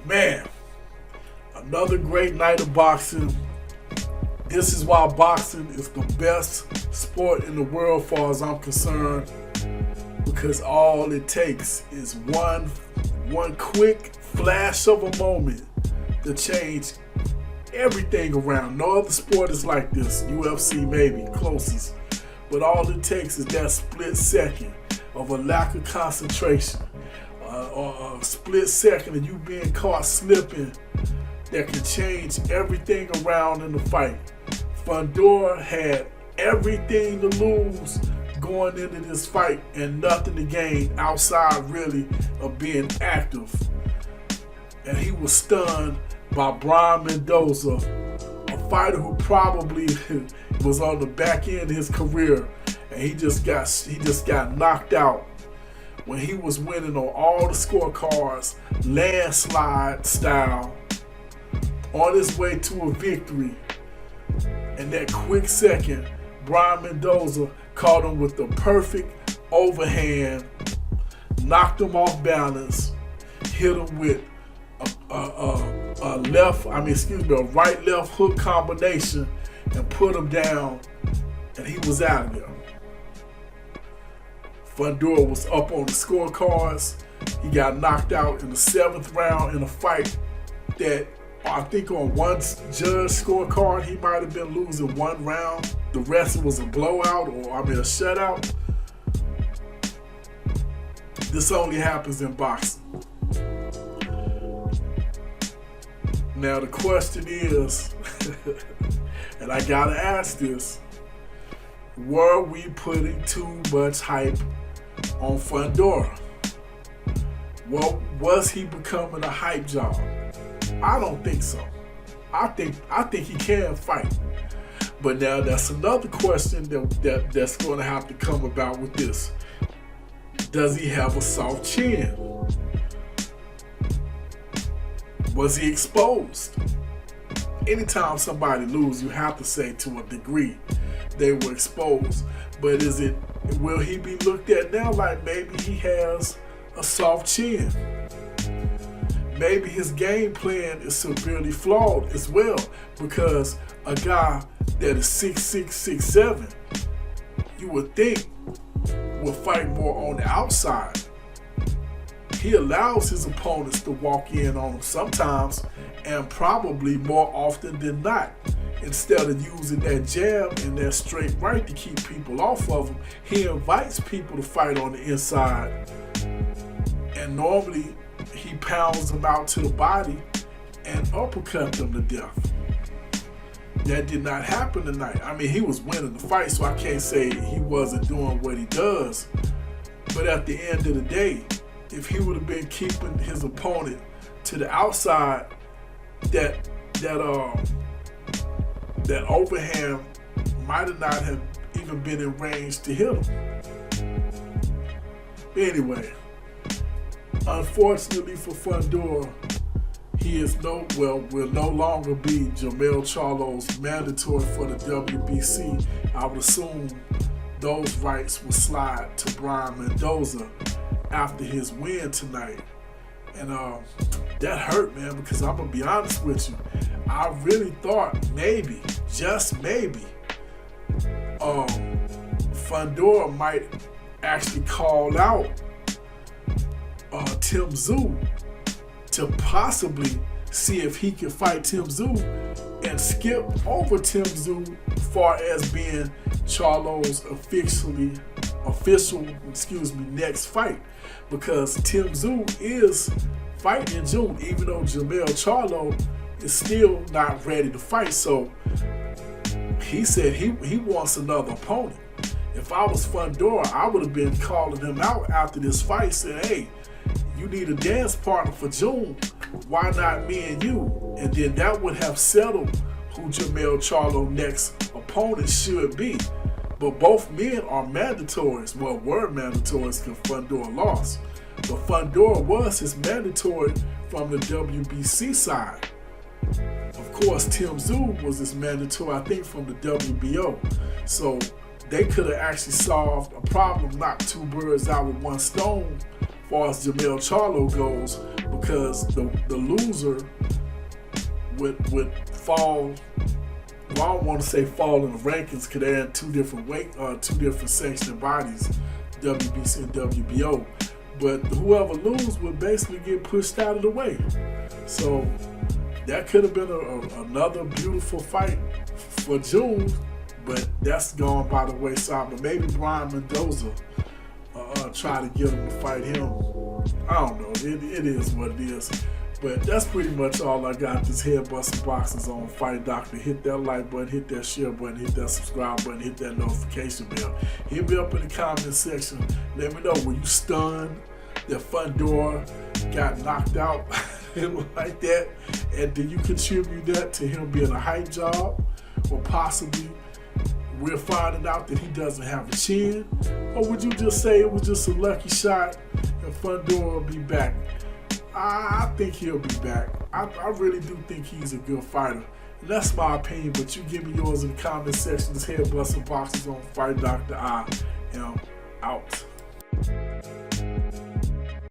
Man, another great night of boxing. This is why boxing is the best sport in the world, as far as I'm concerned, because all it takes is one quick flash of a moment to change everything around. No other sport is like this. UFC maybe closest, but all it takes is that split second of a lack of concentration, or a split second of you being caught slipping, that can change everything around in the fight. Fundora had everything to lose going into this fight and nothing to gain outside really of being active. And he was stunned by Brian Mendoza, a fighter who probably was on the back end of his career, and he just got knocked out when he was winning on all the scorecards, landslide style, on his way to a victory. And that quick second, Brian Mendoza caught him with the perfect overhand, knocked him off balance, hit him with a right-left hook combination, and put him down, and he was out of there. Fundora was up on the scorecards. He got knocked out in the 7th round in a fight that I think on one judge scorecard he might have been losing one round. The rest was a blowout, or a shutout. This only happens in boxing. Now the question is, and I gotta ask this, were we putting too much hype on Fundora? Well, was he becoming a hype job? I don't think so. I think he can fight. But now that's another question that's going to have to come about with this. Does he have a soft chin? Was he exposed? Anytime somebody loses, you have to say to a degree they were exposed. But will he be looked at now like maybe he has a soft chin? Maybe his game plan is severely flawed as well, because a guy that is 6'6", 6'7", you would think will fight more on the outside. He allows his opponents to walk in on him sometimes, and probably more often than not. Instead of using that jab and that straight right to keep people off of him, he invites people to fight on the inside. And normally, he pounds them out to the body and uppercut them to death. That did not happen tonight. He was winning the fight, so I can't say he wasn't doing what he does. But at the end of the day, if he would have been keeping his opponent to the outside, that overhand might have not have even been in range to hit him. Anyway, unfortunately for Fundora, he will no longer be Jermell Charlo's mandatory for the WBC. I would assume those rights will slide to Brian Mendoza after his win tonight. And that hurt, man, because I'm going to be honest with you. I really thought maybe, just maybe, Fundora might actually call out Tim Tszyu to possibly see if he can fight Tim Tszyu and skip over Tim Tszyu as far as being Charlo's official next fight, because Tim Tszyu is fighting in June, even though Jermell Charlo is still not ready to fight. So he said he wants another opponent. If I was Fundora, I would have been calling him out after this fight, saying, hey, you need a dance partner for June. Why not me and you? And then that would have settled who Jermell Charlo's next opponent should be. But both men are mandatories. Well, were mandatories because Fundora lost. But Fundora was his mandatory from the WBC side. Of course, Tim Tszyu was his mandatory, I think, from the WBO. So they could have actually solved a problem, knocked two birds out with one stone, as far as Jermell Charlo goes, because the loser would fall. Well, I don't want to say fall in the rankings because they're in two different sanctioned bodies, WBC and WBO. But whoever loses would basically get pushed out of the way. So that could have been another beautiful fight for June, but that's gone by the wayside. But maybe Brian Mendoza try to get him to fight him. I don't know. It is what it is. But that's pretty much all I got. This Head Busting Boxers on Fight Doctor. Hit that like button, hit that share button, hit that subscribe button, hit that notification bell. Hit me up in the comment section. Let me know, were you stunned that Fundora got knocked out like that? And did you contribute that to him being a hype job? Or possibly we're finding out that he doesn't have a chin? Or would you just say it was just a lucky shot and Fundora will be back? I think he'll be back. I really do think he's a good fighter. And that's my opinion, but you give me yours in the comment section. This Head Busting Boxers on Fight Doctor. I